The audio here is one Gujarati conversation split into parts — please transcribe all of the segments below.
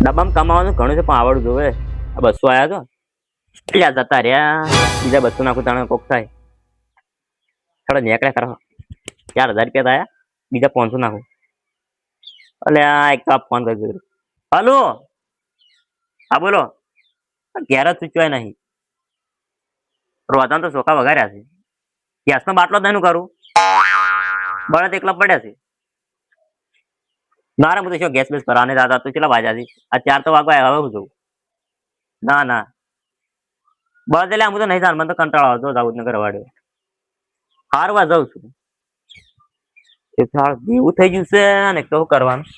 ડબ્બામાં કમાવાનું ઘણું છે પણ આવડવું જોવે. આ 200 આયા તો એટલે જતા રહ્યા. બીજા 200 નાખું તાણે કોક થાય. થોડા નેકળ્યા કરો. 4000 રૂપિયા આયા. બીજા 500 નાખું. એટલે આ એક તો ફોન કરી દીધો. હલો હા બોલો. ઘેર જ સૂચવાય નહીં. રોજાન તો ચોખા વગાડ્યા છે. ગેસનો બાટલો જ નહીં કરું. બળદ એકલા પડ્યા છે. ના બધું શું ગેસ બેસ ભરાને દાદા તો કેટલા વાગ્યા છે? આ 4 તો વાગવા હવે હું જઉં. ના ના બળદ એટલે આમ તો નહીં ચાલ. મને તો કંટાળો આવતો દાઉદનગર વાડ્યો. હારવા જાઉં છું. એવું થઈ ગયું છે ને તો શું કરવાનું?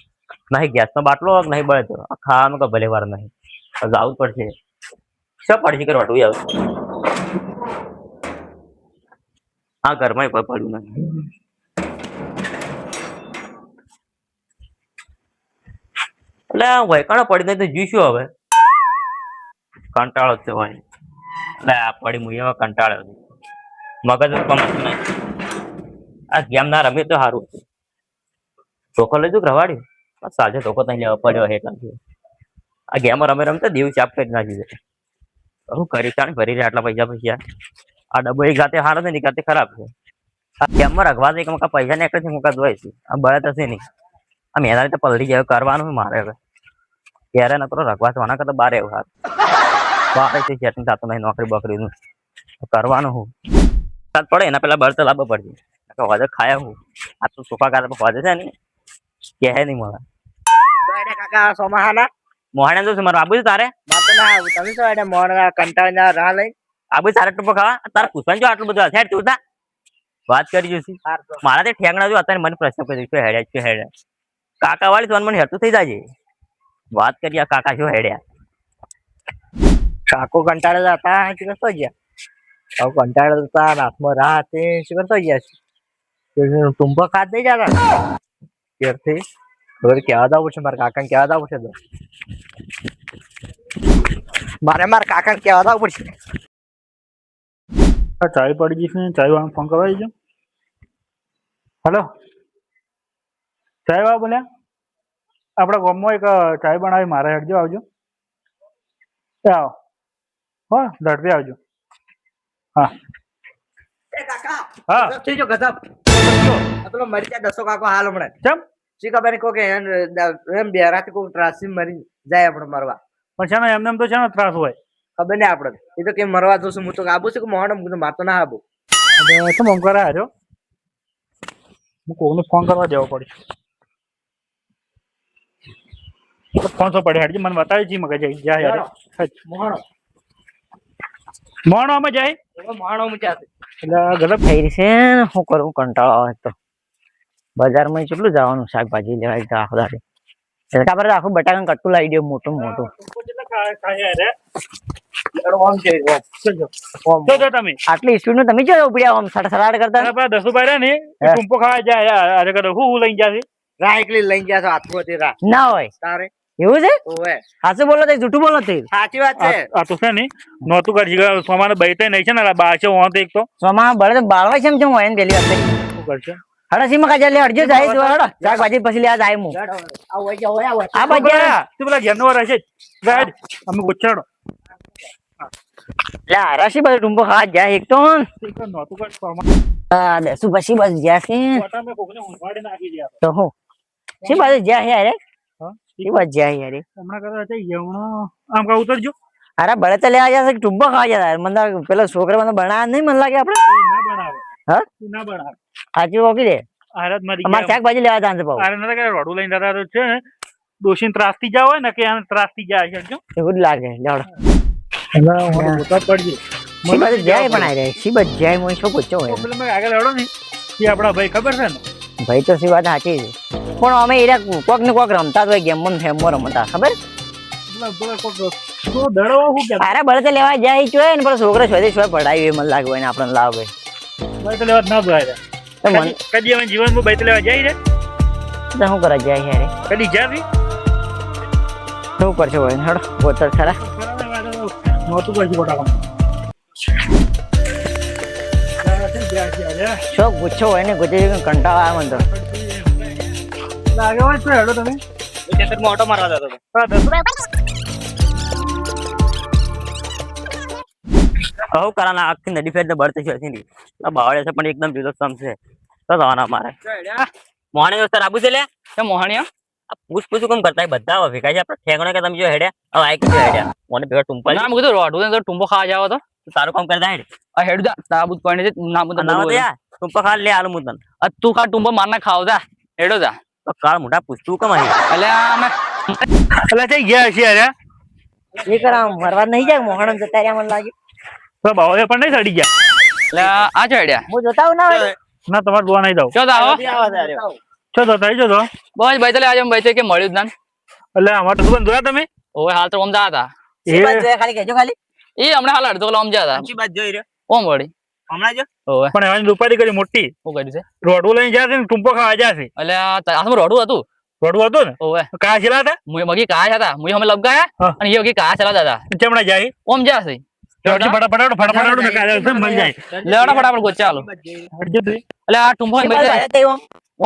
નહીં ગેસનો બાટલો નહીં બળદ ખાવાનું તો ભલે વાર નહીં. જવું જ પડશે. શું પડશે કરવાટું આવે? હા ઘરમાં કોઈ પડ્યું નથી. એટલે વૈકાણા પડી નહીં તો જીશું હવે. કંટાળો છે ભાઈ. એટલે આ પડી હું એવા કંટાળ્યો છું. મગજ કમતું નહીં. આ ગેમ ના રમે તો સારું હતું. ધોકો લઈ દઉં રવાડ્યું. સાંજે ધોકો ત્યાં લેવા પડ્યો એટલે આ ગેમ રમે રમતા દેવું ચાપ કરી નાખી દે. શું કરી ચાણ ભરી રહ્યા આટલા પૈસા. આ ડબ્બો એક જાતે સારો છે ને એક જાતે ખરાબ છે. આ ગેમમાં રખવા દે કે પૈસા નીકળે છે મુકા જોઈ છે. આ બળે થશે નહીં. આ મેદાન તો પલળી જાય કરવાનું મારે હવે. ક્યારે નકરો રખવા થવાના કરતા બાર એવું સારું. બારે છે સેટિંગ થતું નહીં નોકરી બકરીનું. કરવાનું હું પડે એના પેલા બળ તો લાવવો પડશે. હોજે ખાયા હું. આ તો સોફા કાઢે હોજે છે ને કહે નહીં મળે. કાકા સોમાહાના મોહાણા તો મારું આબુ છે તારે. તમે શું મોહના કંટાળીને રાહ લઈ આબુ તારે ટૂંકો ખાવા તારે પૂછવાનું જો આટલું બધું હથિયાર તું વાત કરી જોઈશું. મારા તે ઠેંગણા જો અત્યારે મને પ્રશ્ન કરી શું હેડ્યા કાકા વાળી તો મને હેરતું થઈ જાય. વાત કરી આ કાકા શું હેડ્યા. કાકો કંટાળે હતા શું કરતો ગયા? કંટાળે હતા હાથમાં રાહ હતી શું કરતો ગયા? ટુંબો ખાત નહીં જતા ત્યારથી ખબર કેવા દાવું છે મારા કાકાને કેવા દાવું છે. મારા કાકાને કેવા દાવું પડશે. ચાય પડી ગઈ છે. ચાય વાળા ફોન કરવા દેજો. હેલો ચાય વાળા બોલ્યા. આપણા ગામમાં એક ચાય બનાવી મારે હેડજો આવજો. આવો હા ઝડપી આવજો. હા હા પેલો મરી જાય દસો કાકો હાલ હમણાં કેમ શી ખબર કહો કે એમ બેરાથી કોઈ ત્રાસી મરી જાય આપણે મરવા. પણ છે ને એમને એમ તો છે ને ત્રાસ હોય ખબર નહીં આપડે એ તો કેમ મરવા જોશું. હું તો આબુ છું કે મોહન મારતો ના આબુ. શું ફોન કરે હાજો. હું કોઈને ફોન કરવા જવો પડશે. ફોનસો પડે હાજી મને બતાવી છે મગજ જાય યાર. મોહણો અમે જાય મોહણો મુચાશે એટલે ગલત થઈ રહી છે શું કરું કંટાળો આવે તો. બજારમાં કેટલું જવાનું શાકભાજી લેવા આખો દાડે. એટલે આખું બટાકાનું કટ્ટું લાવી દે મોટું મોટું. આટલી સ્પીડ નું તમે જો ઉપડ્યા આમ સડસડાટ કરતા. 10 રૂપિયા ને ટૂંપો ખાવા જાય હું લઈને જાય રાહ એકલી લઈને ગયા હાથમાં રાહ ના હોય તારે એવું છે. ઓવે સાચું બોલો તો જૂઠું બોલો તે. સાચી વાત છે. આ તો છે ને નહોતું કરશે સોમાને બૈતે નહીં છે ને બાચો હોત એક તો સોમા બળે બાળવા છે એમ હોય ને પેલી વખતે શું કરશે. હડા સીમા કાજા લે અડજો જાય તો હડો શાકભાજી પછી લે જાય હું આ બજા તું પેલા ઘેરનો રહેશે ગાડ અમે ગોચાડો લે રાશી બાજુ ટુંબો ખાવા જાય એક તો નહોતું કર સોમા હા દેસુ પછી બસ જ્યાં છે કોટા મે કોકને ઉંઘવાડે નાખી દે તો હું સી બાજુ જ્યાં યાર હા એ બાજુ જ્યાં યાર હમણાં કરતા છે યમણો આમ કા ઉતરજો. અરે બળે તો લેવા જશે ટુંબો ખાવા જાય મને પેલા છોકરા મને બનાવ્યા નહીં મને લાગે આપડે ના બનાવે હા ના બનાવે સાચું ઓકી દે આરત મારી અમારે શાકભાજી લેવા જાણ છે ભાવ. આરે નતા કે રોડું લઈને જતા છે ને દોશીન ત્રાસથી જાવ હોય ને કે આને ત્રાસથી જાય છે જો એવું જ લાગે લેવડો એટલે હું ઉતર પડજે સી બાજુ જાય પણ આ રે સી બાજુ જાય મોય શું પૂછો હોય પેલા મે આગળ હેડો ને એ આપડા ભાઈ ખબર છે ને ભાઈ તો સી વાત સાચી છે પણ અમે એરા કોક ને કોક રમતા હોય ગેમ મન ફેમો રમતા ખબર તો દડો હું કે અરે બળે તો લેવા જાય જોય ને પણ છોકરા શોધી શોય પડાવી મને લાગે હોય ને આપણને લાવે ભાઈ તો લેવા ના જાય તો મન કદી અમે જીવનમાં ભાઈ તો લેવા જાય રે તો શું કરવા જાય યાર કદી જાવી શું કરશો હોય હડો બોતર ખરા નહોતું કરશું કોટા શોખ ગુચ્છો હોય ને ગુજરી કંટાળા આવે મને તો લાગે હોય તો હેડો તમે ખેતરમાં ઓટો મારવા જતો હતો. હા, દસ. કહું કરાના આખી નદી ફેર બળતી છે હસીની. આ બાવળે છે પણ એકદમ લીલોછમ છે. તો જવાના મારે મોહણી દોસ્તર આબુ છે લે મોહણીયા આ પૂછું કેમ કરતા બધા હવે ભેગા છે આપણે ઠેકણો કે તમે જો હેડ્યા હવે આઈ કે હેડ્યા મને ભેગા ટુંપા ના મું કીધું રોડું તો ટુંબો ખાવા જાવ તો સારું કામ કરતા હેડ આ હેડ જા તાબુત કોઈને છે ના મું ના તો યાર ટુંપા ખા લે આલુ મુદન આ તું ખા ટુંબો મારના ખાવ જા હેડો જા તો કાળ મોટા પૂછતું કેમ અહીં એટલે અમે એટલે જઈ ગયા છે યાર. એ કરા મરવા નહીં જાય મોહણમ જતા રહ્યા મને લાગે. તો બાવળે પણ નહીં સડી ગયા. એટલે આ છે હેડ્યા હું જોતા હું ના હોય. ના તમારે જોવા નહીં દઉં. ચો જા હો ચો તો થઈ જતો. બસ ભાઈ તલે આજે ભાઈ છે કે મળ્યું જ ના એટલે અમારે તો બંધ જોયા તમે. ઓય હાલ તો ઓમ જા હતા એ બાજુ જોયા ખાલી કહેજો ખાલી. એ હમણાં હાલ અડધો કલાક ઓમ જા હતા સાચી વાત જોઈ રહ્યો ઓમ વળી હમણાં જો ઓય પણ એવાની ઉપાડી કરી મોટી શું કર્યું છે રોડવું લઈને જશે ને ટૂંપો ખાવા જશે. એટલે હાથમાં રોડું હતું રોડવું હતું ને ઓય કા છેલા હતા મુએ મગી કાયા હતા મુએ હમે લબગાયા હા. અને એ મગી કાયા ચલા દાદા ચમડા જાય ઓમ જા છે ફટાફટ મળી જાય. લેવડા ફટાફટ ગો ચાલો હટજો તું. એટલે આ ટુંબો એ બાજુ આવ્યા તે ઓમ.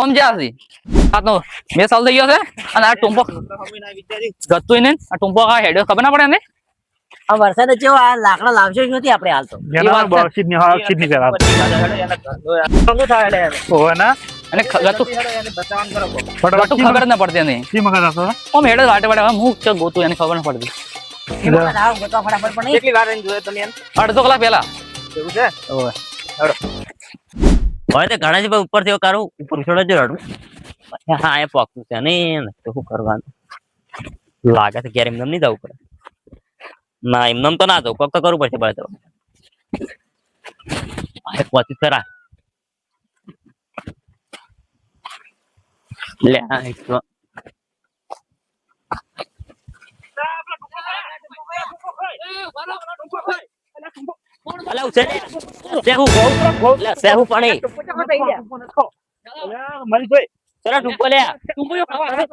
ઓમ જા છે આનો 2 સાલ થઈ ગયો છે અને આ ટુંબો ગતું ને આ ટુંબો કા હેડ્યો ખબર ના પડે ને આ વરસાદ જેવો આ લાકડા લાવશે જ નથી આપણે હાલ તો. જેના વાત છે. બક્ષિત ની હા અક્ષિત ની કરા શું થાય એટલે ઓવે ના અને ગતું ફટાફટ ગતું ખબર જ ના પડતી એને કી મગજ આતો ઓમ હેડે વાટે વાટે હવે હું ચો ગોતું એને ખબર ના પડતી એમાં આવ ગોતવા ફટાફટ પણ નહીં. કેટલી વાર એને જોયો તમે એમ અડધો કલાક પહેલા એવું છે ઓય હવે તો ઘણા છે પણ ઉપરથી એવું કરું ઉપર છોડો જ રડું હા એ પોકતું છે ને તો શું કરવાનું લાગે છે ક્યારે એમને નહીં જવું પડે ના એમને તો ના જવું કોક તો કરવું પડશે બળે તો પહોંચી ખરા લે હા એક તો અલા ઉછે સેહુ ગો લે સેહુ પાણી મારી કોઈ ચલો ટુંપો લે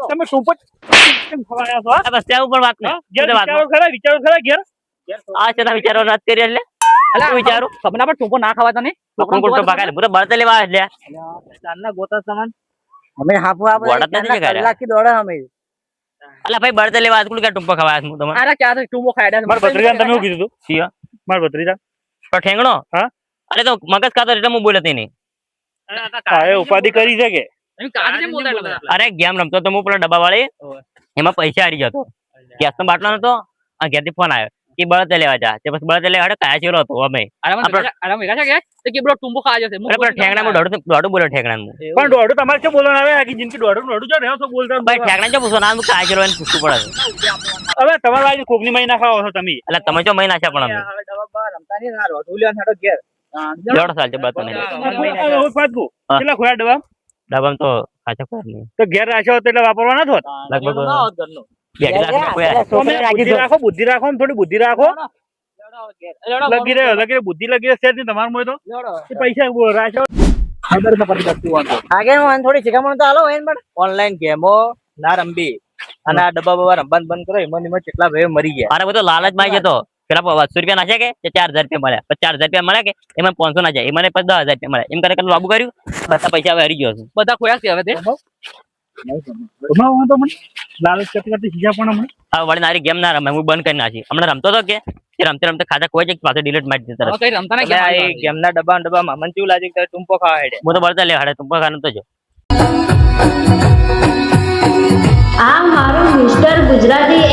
તમે ટૂંપો કેમ ખવાયા છો આ બસ સેહુ પણ વાત નહીં ઘેર વાત વિચારો ખરા ઘેર આ છે વિચારો રાત કરી એટલે અલા શું વિચારું ખબર ના પડે ટુંબો ના ખવાતા નહીં કોણ કોણ તો બગાડે પૂરા બળતે લેવા એટલે ચાંદના ગોતા સામાન અમે હાફુ આ વોડા જ નથી કર્યા. કલાકથી દોડે અમે. અલા ભાઈ બળતે લેવા આજકુલ કે ટુંપો ખવાય હું તમારે અરે ક્યાં ટુંબો ખાડ્યા છે મારા ભત્રીજાને તમે શું કીધું તું સિયા મારા ભત્રીજા તો ઠેંગણો હા? અરે તો મગજ ખાતો એટલે હું બોલ્યો નહીં હા એ ઉપાધિ કરી છે કે એમ કાજ ને બોલતા એટલે બધા. અરે ગેમ રમતો તો હું પેલા ડબ્બા વાળી એમાં પૈસા હારી જતો ગેસ નો બાટલો નતો આ ઘેરથી ફોન આવ્યો કે બળતે લેવા જા તે પછી બળતે લેવા હાડે કાયા ચેલો હતો અમે અરે મેગા છે કે તે કે બ્રો ટુંબો ખાવા જશે અરે પેલા ઠેંગણા દોડું બોલ્યો ઠેંગણા પણ દોડું તમારે શું બોલવાનું આવે આખી જિંદગી દોડું છો રહ્યો છો બોલતા ભાઈ ઠેંગણા જો પૂછો ના કાયા ચેલો એને પૂછવું પડે હવે તમારા આજે કોકની મહી ના ખાવો છો તમે એટલે તમે જો મહિના છે પણ અમે રમતા નહીં ના રોટું લેવા છાડો ઘેર. દોઢ સાલ છે બાતો નહીં હવે પાછું હા. કેટલા ખોયા ડબ્બા ડબ્બામાં તો ખાચો કોઈ નહીં તો ઘેર રાખ્યો હતો એટલે વાપરવા ના થોત લગભગ ના હોત ઘરનું. બે અઢી લાખ કોઈ પેલા છોકરાને રાખી બુદ્ધિ દો. રાખો બુદ્ધિ રાખો ને થોડી બુદ્ધિ રાખો લેવડો લગી રહ્યો બુદ્ધિ લગી રહ્યો છે જ નહીં તમારા મોય તો એ પૈસા રાખ્યો આગળ મને થોડી શીખામણ તો હાલો એને પણ ઓનલાઈન ગેમો ના રમવી અને આ ડબ્બા બબ્બા રમવાનું બંધ કરો એમાં કેટલા ભાઈ મરી ગયા. અરે બધો લાલચ માં જતો પેલા 200 રૂપિયા નાખે કે 4000 રૂપિયા મળ્યા પછી 4000 રૂપિયા મળે કે એમાં 500 ના જાય એ મને પછી 10000 રૂપિયા મળે એમ કરે કે લાબુ કર્યું બધા પૈસા હવે હરી ગયો છું બધા ખોયા છે હવે તે તો મને લાલચ કરતી શીખ્યા પણ હમણાં હવે વળી નારી ગેમ ના રમે હું બંધ કરી નાખી હમણાં રમતો હતો કે એ રમતે રમતે ખાતા કોઈ છે પાછો ડિલીટ મારી દીધા હવે કઈ રમતા એટલે આ નહીં એ ગેમના ડબ્બામાં મને કેવું લાગે કે ટૂંપો ખાવા હેડે. હું તો બળતા લે હાડે તું ખાનું તો જો આ મારું મિસ્ટર ગુજરાતી